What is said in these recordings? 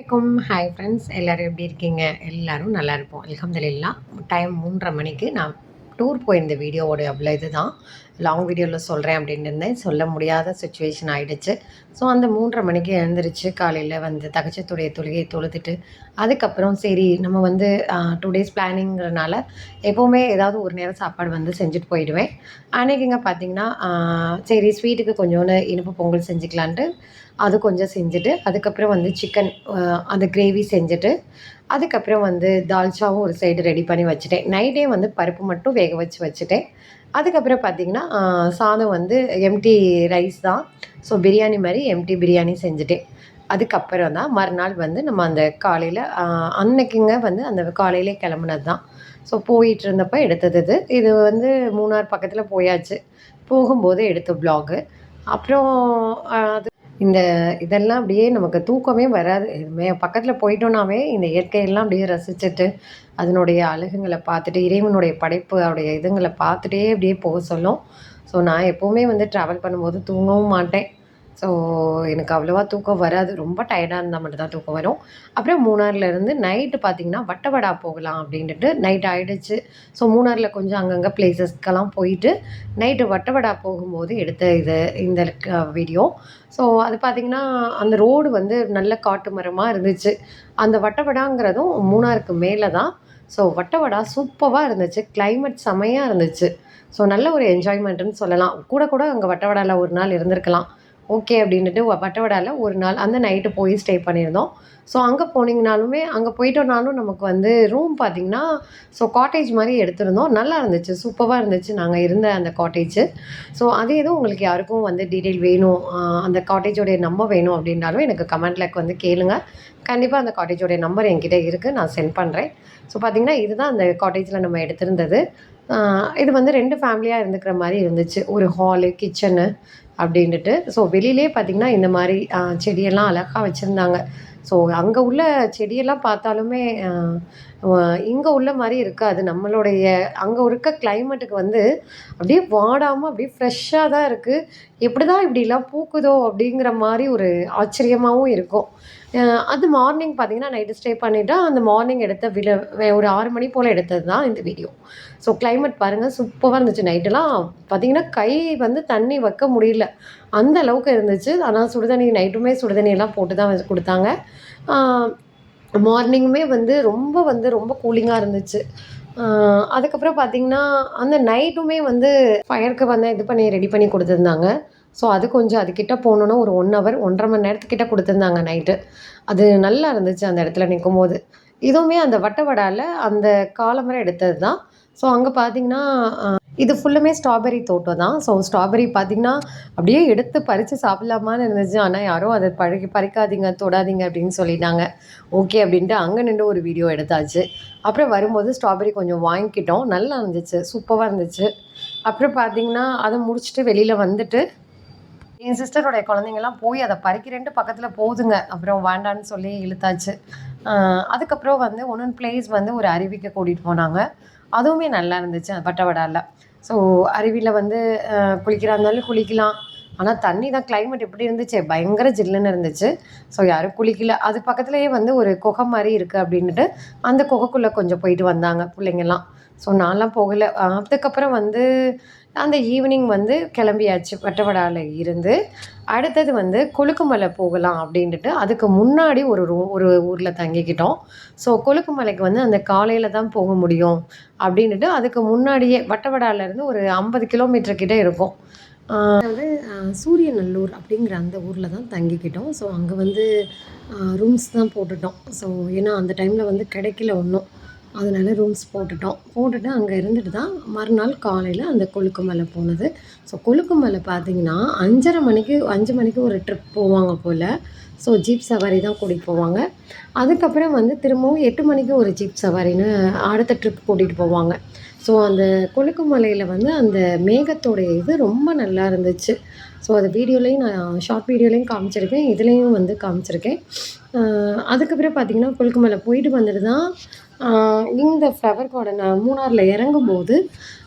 வணக்கம். Hi friends. எல்லாரும் எப்படி இருக்கீங்க? எல்லாரும் நல்லா இருப்போம். அல்ஹம்துலில்லாஹ். டைம் 3:30 மணிக்கு நான் டூர் போயிருந்த வீடியோவோட அவ்வளோ இதுதான். லாங் வீடியோவில் சொல்கிறேன் அப்படின்னு இருந்தேன். சொல்ல முடியாத சுச்சுவேஷன் ஆகிடுச்சு. ஸோ அந்த 3:30 மணிக்கு எழுந்திரிச்சு காலையில் வந்து தகச்சத்துடைய தொழுகையை தொழுதுட்டு அதுக்கப்புறம் சரி நம்ம வந்து 2 டேஸ் பிளானிங்கிறனால எப்போவுமே ஏதாவது ஒரு நேரம் சாப்பாடு வந்து செஞ்சுட்டு போயிடுவேன். அன்றைக்கிங்க பார்த்திங்கன்னா சரி ஸ்வீட்டுக்கு கொஞ்சோண்டு இனிப்பு பொங்கல் செஞ்சுக்கலான்ட்டு அது கொஞ்சம் செஞ்சுட்டு அதுக்கப்புறம் வந்து சிக்கன் அந்த கிரேவி செஞ்சுட்டு அதுக்கப்புறம் வந்து தால்ச்சாவும் ஒரு சைடு ரெடி பண்ணி வச்சுட்டேன். நைட்டே வந்து பருப்பு மட்டும் வேக வச்சு வச்சுட்டேன். அதுக்கப்புறம் பார்த்திங்கன்னா சாதம் வந்து எம்டி ரைஸ் தான். ஸோ பிரியாணி மாதிரி எம்டி பிரியாணி செஞ்சுட்டேன். அதுக்கப்புறம் தான் மறுநாள் வந்து நம்ம அந்த காலையில் அன்னைக்குங்க வந்து அந்த காலையிலே கிளம்புனது தான். ஸோ போயிட்டு இருந்தப்போ எடுத்தது இது வந்து மூணார் பக்கத்தில் போயாச்சு. போகும்போது எடுத்த வ்ளாகு. அப்புறம் அது இந்த இதெல்லாம் அப்படியே நமக்கு தூக்கமே வராது. பக்கத்தில் போயிட்டோம்னாவே இந்த இயற்கையெல்லாம் அப்படியே ரசிச்சுட்டு அதனுடைய அழகுங்களை பார்த்துட்டு இறைவனுடைய படைப்பு அவருடைய இதுங்களை பார்த்துட்டே அப்படியே போக சொல்லும். ஸோ நான் எப்போவுமே வந்து ட்ராவல் பண்ணும்போது தூங்கவும் மாட்டேன். ஸோ எனக்கு அவ்வளோவா தூக்கம் வராது. ரொம்ப டயர்டாக இருந்தால் மட்டும்தான் தூக்கம் வரும். அப்புறம் மூணார்லேருந்து நைட்டு பார்த்திங்கன்னா வட்டவடா போகலாம் அப்படின்ட்டு நைட் ஆகிடுச்சு. ஸோ மூணாரில் கொஞ்சம் அங்கங்கே பிளேசஸ்க்கெல்லாம் போயிட்டு நைட்டு வட்டவடா போகும்போது எடுத்த இந்த வீடியோ. ஸோ அது பார்த்திங்கன்னா அந்த ரோடு வந்து நல்ல காட்டு மரமாக இருந்துச்சு. அந்த வட்டவடாங்கிறதும் மூணாருக்கு மேலே தான். ஸோ வட்டவடா சூப்பராக இருந்துச்சு. கிளைமேட் செமையாக இருந்துச்சு. ஸோ நல்ல ஒரு என்ஜாய்மெண்ட்டுன்னு சொல்லலாம். கூட அங்கே வட்டவடாவில் ஒரு நாள் இருந்திருக்கலாம். ஓகே அப்படின்ட்டு வட்டவடாவில் ஒரு நாள் அந்த நைட்டு போய் ஸ்டே பண்ணியிருந்தோம். ஸோ அங்கே போனீங்கனாலுமே அங்கே போயிட்டோம்னாலும் நமக்கு வந்து ரூம் பார்த்திங்கன்னா ஸோ காட்டேஜ் மாதிரி எடுத்திருந்தோம். நல்லா இருந்துச்சு. சூப்பராக இருந்துச்சு நாங்கள் இருந்த அந்த காட்டேஜு. ஸோ அது எதுவும் உங்களுக்கு யாருக்கும் வந்து டீட்டெயில் வேணும் அந்த காட்டேஜோடைய நம்பர் வேணும் அப்படின்னாலும் எனக்கு கமெண்ட்டில் வந்து கேளுங்க. கண்டிப்பாக அந்த காட்டேஜோடைய நம்பர் என்கிட்ட இருக்குது. நான் சென்ட் பண்ணுறேன். ஸோ பார்த்திங்கன்னா இதுதான் அந்த காட்டேஜில் நம்ம எடுத்திருந்தது. இது வந்து 2 ஃபேமிலியாக இருந்துக்கிற மாதிரி இருந்துச்சு. ஒரு ஹாலு, கிச்சனு அப்படின்ட்டு. ஸோ வெளியிலே பார்த்திங்கன்னா இந்த மாதிரி செடியெல்லாம் அழகாக வச்சுருந்தாங்க. ஸோ அங்கே உள்ள செடியெல்லாம் பார்த்தாலுமே இங்கே உள்ள மாதிரி இருக்காது. நம்மளுடைய அங்கே இருக்க கிளைமேட்டுக்கு வந்து அப்படியே வாடாமல் அப்படியே ஃப்ரெஷ்ஷாக தான் இருக்குது. எப்படி தான் இப்படிலாம் பூக்குதோ அப்படிங்கிற மாதிரி ஒரு ஆச்சரியமாகவும் இருக்கும். அது மார்னிங் பார்த்திங்கன்னா நைட்டு ஸ்டே பண்ணிவிட்டு அந்த மார்னிங் எடுத்த ஒரு 6 மணி போல் எடுத்தது தான் இந்த வீடியோ. ஸோ கிளைமேட் பாருங்கள் சூப்பராக இருந்துச்சு. நைட்டெல்லாம் பார்த்திங்கன்னா கை வந்து தண்ணி வைக்க முடியல அந்த அளவுக்கு இருந்துச்சு. ஆனால் சுடுதண்ணி நைட்டுமே சுடுதண்ணியெல்லாம் போட்டு தான் கொடுத்தாங்க. மார்னிங்குமே வந்து ரொம்ப கூலிங்காக இருந்துச்சு. அதுக்கப்புறம் பார்த்திங்கன்னா அந்த நைட்டுமே வந்து ஃபயருக்கு வந்து இது பண்ணி ரெடி பண்ணி கொடுத்துருந்தாங்க. ஸோ அது கொஞ்சம் அதுக்கிட்ட போகணுன்னா ஒரு 1 ஹவர் 1.5 மணி நேரத்துக்கிட்ட கொடுத்துருந்தாங்க நைட்டு. அது நல்லா இருந்துச்சு அந்த இடத்துல நிற்கும்போது. இதுவுமே அந்த வட்டவடாவில் அந்த காலம்பரை எடுத்தது தான். ஸோ அங்கே பார்த்திங்கன்னா இது ஃபுல்லுமே ஸ்ட்ராபெர்ரி தோட்டம் தான். ஸோ ஸ்ட்ராபெர்ரி பார்த்திங்கன்னா அப்படியே எடுத்து பறித்து சாப்பிட்லாமான்னு இருந்துச்சு. ஆனால் யாரும் அதை பறிக்காதீங்க தொடாதீங்க அப்படின்னு சொல்லிட்டாங்க. ஓகே அப்படின்ட்டு அங்கே நின்று ஒரு வீடியோ எடுத்தாச்சு. அப்புறம் வரும்போது ஸ்ட்ராபெர்ரி கொஞ்சம் வாங்கிக்கிட்டோம். நல்லா இருந்துச்சு. சூப்பராக இருந்துச்சு. அப்புறம் பார்த்திங்கன்னா அதை முடிச்சுட்டு வெளியில் வந்துட்டு என் சிஸ்டரோடைய குழந்தைங்கள்லாம் போய் அதை பறிக்கிறேன்ட்டு பக்கத்தில் போகுதுங்க. அப்புறம் வேண்டான்னு சொல்லி இழுத்தாச்சு. அதுக்கப்புறம் வந்து ஒன்னொன்று பிளேஸ் வந்து ஒரு அருவிக்கு கூட்டிகிட்டு போனாங்க. அதுவுமே நல்லா இருந்துச்சு வட்டவடாவில். ஸோ அருவியில் வந்து குளிக்கிறா இருந்தாலும் குளிக்கலாம். ஆனால் தண்ணி தான் கிளைமேட் எப்படி இருந்துச்சு பயங்கர ஜில்லுன்னு இருந்துச்சு. ஸோ யாரும் குளிக்கல. அது பக்கத்துலேயே வந்து ஒரு குகை மாதிரி இருக்குது அப்படின்ட்டு அந்த குகைக்குள்ளே கொஞ்சம் போயிட்டு வந்தாங்க பிள்ளைங்கள்லாம். ஸோ நான்லாம் போகலை. அதுக்கப்புறம் வந்து அந்த ஈவினிங் வந்து கிளம்பியாச்சு வட்டவடாவில் இருந்து. அடுத்தது வந்து கொழுக்குமலை போகலாம் அப்படின்ட்டு அதுக்கு முன்னாடி ஒரு ஊரில் தங்கிக்கிட்டோம். ஸோ கொழுக்குமலைக்கு வந்து அந்த காலையில் தான் போக முடியும் அப்படின்ட்டு அதுக்கு முன்னாடியே வட்டவடாவிலேருந்து ஒரு 50 கிலோமீட்டர் கிட்டே இருக்கும். அதாவது சூரியநல்லூர் அப்படிங்கிற அந்த ஊரில் தான் தங்கிக்கிட்டோம். ஸோ அங்கே வந்து ரூம்ஸ் தான் போட்டுட்டோம். ஸோ ஏன்னா அந்த டைமில் வந்து கிடைக்கல ஒன்றும். அதனால் ரூம்ஸ் போட்டுட்டு அங்கே இருந்துட்டு தான் மறுநாள் காலையில் அந்த கொழுக்குமலை போனது. ஸோ கொழுக்குமலை பார்த்திங்கன்னா 5 மணிக்கு ஒரு ட்ரிப் போவாங்க போல். ஸோ ஜீப் சவாரி தான் கூட்டிகிட்டு போவாங்க. அதுக்கப்புறம் வந்து திரும்பவும் 8 மணிக்கு ஒரு ஜீப் சவாரின்னு அடுத்த ட்ரிப் கூட்டிகிட்டு போவாங்க. ஸோ அந்த கொழுக்குமலையில் வந்து அந்த மேகத்தோடைய இது ரொம்ப நல்லா இருந்துச்சு. ஸோ அது வீடியோலையும் நான் ஷார்ட் வீடியோலையும் காமிச்சிருக்கேன். இதுலேயும் வந்து காமிச்சிருக்கேன். அதுக்கப்புறம் பார்த்திங்கன்னா கொழுக்குமலை போயிட்டு வந்துட்டு தான் இந்த ஃப்ளவர் கார்டன் மூணாரில்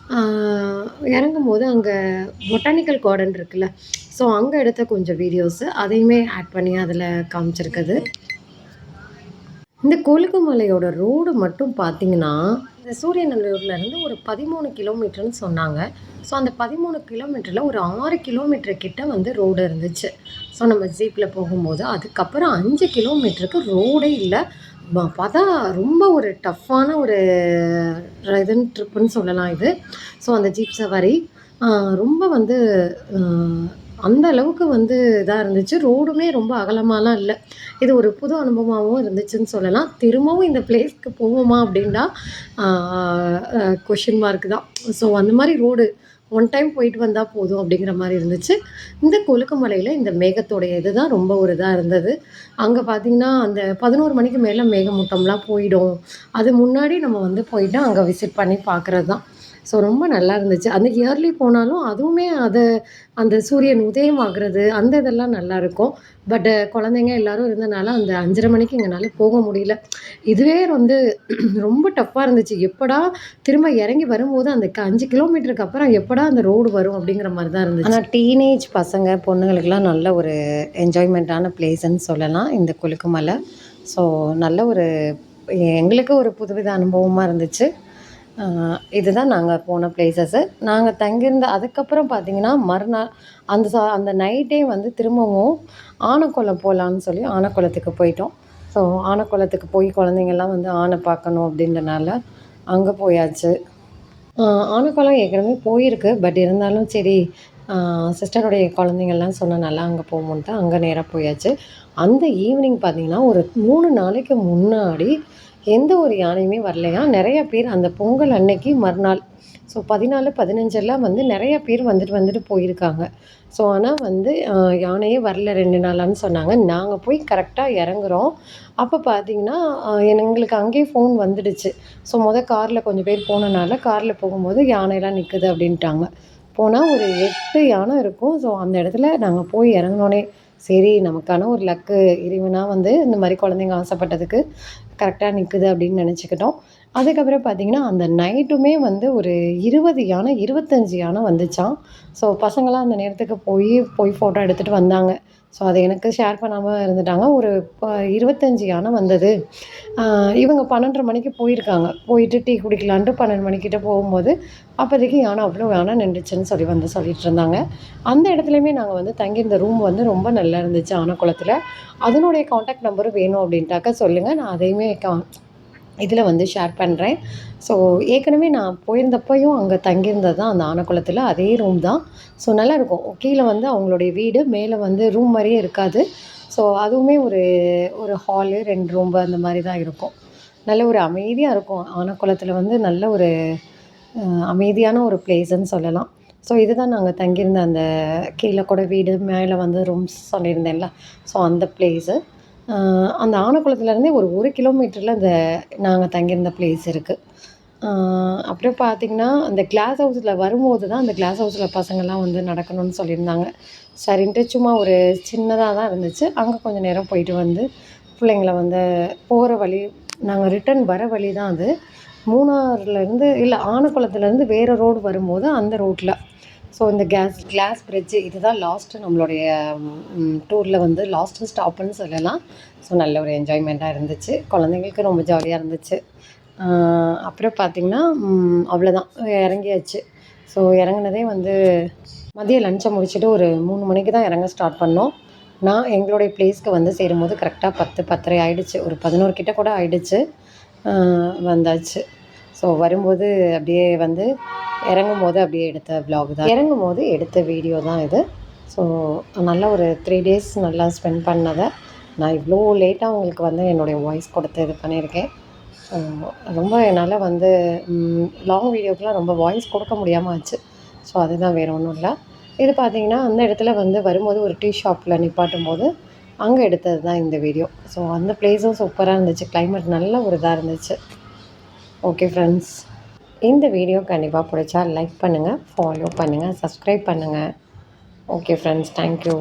இறங்கும்போது அங்கே பொட்டானிக்கல் கார்டன் இருக்குல்ல. ஸோ அங்கே எடுத்த கொஞ்சம் வீடியோஸு அதையுமே ஆட் பண்ணி அதில் காமிச்சிருக்குது. இந்த கொழுக்குமலையோட ரோடு மட்டும் பார்த்தீங்கன்னா, இந்த சூரியநல்லூர்லேருந்து ஒரு 13 கிலோமீட்டர்ன்னு சொன்னாங்க. ஸோ அந்த 13 கிலோமீட்டரில் ஒரு 6 கிலோமீட்டர் கிட்ட வந்து ரோடு இருந்துச்சு. ஸோ நம்ம ஜீப்பில் போகும்போது, அதுக்கப்புறம் 5 கிலோமீட்டருக்கு ரோடே இல்ல. பார்த்தா ரொம்ப ஒரு டஃப்பான ஒரு ட்ரிப்புன்னு சொல்லலாம் இது. ஸோ அந்த ஜீப் சவாரி ரொம்ப வந்து அ அந்த அளவுக்கு வந்து இதா இருந்துச்சு. ரோடுமே ரொம்ப அகலமாலாம் இல்ல. இது ஒரு புது அனுபவமாவும் இருந்துச்சுன்னு சொல்லலாம். திரும்பவும் இந்த பிளேஸ்க்கு போவோமா அப்படின்னா, ஆ கொஸ்டின் மார்க் தான். ஸோ அந்த மாரி ரோடு ஒன் டைம் போயிட்டு வந்தா போதும் அப்படிங்கிற மாரி இருந்துச்சு. இந்த கொழுக்குமலையில இந்த மேகத்தோடைய இதுதான் ரொம்ப ஒரு இதா இருந்தது. அங்க பார்த்தீங்கன்னா, அந்த 11 மணிக்கு மேல மேகமூட்டம்லாம் போயிடும். அது முன்னாடி நம்ம வந்து போயிட்டு அங்க விசிட் பண்ணி பார்க்குறது தான். ஸோ ரொம்ப நல்லா இருந்துச்சு. அந்த இயர்லி போனாலும் அதுவுமே அந்த சூரியன் உதயம் ஆகுறது, அந்த இதெல்லாம் நல்லாயிருக்கும். பட் குழந்தைங்க எல்லாரும் இருந்தனால அந்த 5:30 மணிக்கு எங்கனால போக முடியல. இதுவே வந்து ரொம்ப டஃப்பா இருந்துச்சு. எப்படா திரும்ப இறங்கி வரும்போது அந்த 5 கிலோமீட்டருக்கு அப்புறம் எப்படா அந்த ரோடு வரும் அப்படிங்கிற மாரி தான் இருந்துச்சு. ஆனா டீனேஜ் பசங்க, பொண்ணுங்களுக்கெல்லாம் நல்ல ஒரு என்ஜாய்மெண்ட்டான பிளேஸ்ன்னு சொல்லலாம் இந்த கொழுக்குமலை. ஸோ நல்ல ஒரு எங்களுக்கு ஒரு புதுவித அனுபவமா இருந்துச்சு. இதுதான் நாங்க போன பிளேஸஸ்ஸு. நாங்க தங்கியிருந்த அதுக்கப்புறம் பார்த்தீங்கன்னா, மறுநாள் அந்த நைட்டே வந்து திரும்பவும் ஆனக்குளம் போலான்னு சொல்லி ஆனக்குளத்துக்கு போயிட்டோம். ஸோ ஆனக்குளத்துக்கு போய் குழந்தைங்கள்லாம் வந்து ஆனை பார்க்கணும் அப்படின்றனால அங்க போயாச்சு. ஆ ஆனக்குளம் ஏற்கனவே போயிருக்கு. பட் இருந்தாலும் சரி, சிஸ்டருடைய குழந்தைங்கள்லாம் சொன்னனால அங்க போவோன்ட்டு அங்க நேரா போயாச்சு. அந்த ஈவினிங் பார்த்தீங்கன்னா, ஒரு 3 நாளைக்கு முன்னாடி எந்த ஒரு யானையுமே வரலையாம். நெறைய பேர் அந்த பொங்கல் அன்னைக்கு மறுநாள். ஸோ 14, 15 வந்து நெறைய பேர் வந்துட்டு போயிருக்காங்க. ஸோ ஆனா வந்து யானையே வரல 2 நாளான்னு சொன்னாங்க. நாங்க போய் கரெக்ட்டா இறங்குறோம். அப்ப பார்த்தீங்கன்னா, எங்களுக்கு அங்கேயே ஃபோன் வந்துடுச்சு. ஸோ கார்ல கொஞ்சம் பேர் போனனால, கார்ல போகும்போது யானைலாம் நிக்குது அப்படின்ட்டாங்க. போனா ஒரு 8 யானை இருக்கும். ஸோ அந்த இடத்துல நாங்க போய் இறங்குனோனே, சரி நமக்கான ஒரு லக்கு இறைவனா வந்து இந்த மாரி குழந்தைங்க ஆசைப்பட்டதுக்கு கரெக்ட்டா நிக்குது அப்படின்னு நெனச்சுக்கிட்டோம். அதுக்கப்புறம் பார்த்தீங்கன்னா, அந்த நைட்டுமே வந்து ஒரு 20 யானை, 25 யானை வந்துச்சாம். ஸோ பசங்கலாம் அந்த நேரத்துக்கு போய் ஃபோட்டோ எடுத்துட்டு வந்தாங்க. ஸோ அத எனக்கு ஷேர் பண்ணாம இருந்துட்டாங்க. ஒரு 25 யானை வந்தது. அ இவங்க 12:30 மணிக்கு போயிருக்காங்க. போயிட்டு டீ குடிக்கலான்ட்டு 12 மணிக்கிட்ட போகும்போது, அப்போதைக்கு யானை அவ்வளோ யானை நின்றுச்சுன்னு சொல்லி வந்து சொல்லிட்டுருந்தாங்க. அந்த இடத்துலயுமே நாங்க வந்து தங்கியிருந்த ரூம் வந்து ரொம்ப நல்லா இருந்துச்சு ஆனக்குளத்தில. அதனுடைய கான்டாக்ட் நம்பரும் வேணும் அப்படின்ட்டாக்கா சொல்லுங்க. நான் அதையுமே இதில வந்து ஷேர் பண்ணுறேன். ஸோ ஏற்கனவே நான் போயிருந்தப்பயும் அங்க தங்கியிருந்தது தான் அந்த ஆனக்குளத்தில. அதே ரூம் தான். ஸோ நல்லாயிருக்கும். கீழ வந்து அவங்களுடைய வீடு, மேல வந்து ரூம் மாரியே இருக்காது. ஸோ அதுவுமே ஒரு ஒரு ஹாலு, 2 ரூம்பு அந்த மாரி தான் இருக்கும். நல்ல ஒரு அமைதியா இருக்கும். ஆனக்குளத்தில வந்து நல்ல ஒரு அ அமைதியான ஒரு பிளேஸ்ன்னு சொல்லலாம். ஸோ இதுதான் நாங்க தங்கியிருந்த அந்த கீழ கூட வீடு, மேல வந்து ரூம்ஸ் சொல்லியிருந்தேன்ல. ஸோ அந்த பிளேஸு. அந்த ஆனக்குளத்துலேருந்தே ஒரு 1 கிலோமீட்டர்ல நாங்க தங்கியிருந்த பிளேஸ் இருக்கு. அப்புறம் பார்த்தீங்கன்னா, அந்த கிளாஸ் ஹவுஸில வரும்போது தான் அந்த கிளாஸ் ஹவுஸில பசங்கள்லாம் வந்து நடக்கணும்னு சொல்லியிருந்தாங்க. சரின்ட்டு சும்மா ஒரு சின்னதா தான் இருந்துச்சு. அங்க கொஞ்சம் நேரம் போயிட்டு வந்து, பிள்ளைங்கள வந்து போற வழி நாங்க ரிட்டர்ன் வர வழி தான் அது. மூணாறுலேருந்து இல்ல ஆனக்குளத்துலேருந்து வேற ரோடு வரும்போது அந்த ரோட்ல. ஸோ இந்த கிளாஸ் பிரிட்ஜு இதுதான் லாஸ்ட்டு நம்மளுடைய டூர்ல வந்து லாஸ்ட்டு ஸ்டாப்புன்னு சொல்லலாம். ஸோ நல்ல ஒரு என்ஜாய்மெண்ட்டா இருந்துச்சு. குழந்தைங்களுக்கு ரொம்ப ஜாலியா இருந்துச்சு. அப்புறம் பார்த்தீங்கன்னா, அவ்வளோதான் இறங்கியாச்சு. ஸோ இறங்குனதே வந்து மதியம் லன்ச்சை முடிச்சுட்டு ஒரு 3 மணிக்கு தான் இறங்க ஸ்டார்ட் பண்ணோம். நான் எங்களுடைய பிளேஸ்க்கு வந்து சேரும்போது கரெக்ட்டா 10, 10:30 ஆயிடுச்சு. ஒரு 11 கிட்ட கூட ஆயிடுச்சு. வந்தாச்சு. ஸோ வரும்போது அப்படியே வந்து இறங்கும்போது அப்படியே எடுத்த விலாக் தான். இறங்கும்போது எடுத்த வீடியோ தான் இது. ஸோ நல்லா ஒரு 3 டேஸ் நல்லா ஸ்பெண்ட் பண்ணத நான் இவ்வளோ லேட்டாக உங்களுக்கு வந்து என்னுடைய வாய்ஸ் கொடுத்து இது பண்ணியிருக்கேன். ஸோ ரொம்ப என்னால் வந்து லாங் வீடியோக்கெலாம் ரொம்ப வாய்ஸ் கொடுக்க முடியாமல் ஆச்சு. ஸோ அதுதான் வேறு ஒன்றும் இல்லை. இது பார்த்தீங்கன்னா, அந்த இடத்துல வந்து வரும்போது ஒரு டீ ஷாப்பில் நிப்பாட்டும்போது அங்கே எடுத்தது தான் இந்த வீடியோ. ஸோ அந்த பிளேஸும் சூப்பராக இருந்துச்சு. கிளைமேட் நல்ல ஒரு இதாக இருந்துச்சு. Okay friends. இந்த வீடியோ கண்டிப்பாக பிடிச்சா லைக் பண்ணுங்கள், ஃபாலோ பண்ணுங்கள், சப்ஸ்கிரைப் பண்ணுங்கள். Okay friends. Thank you.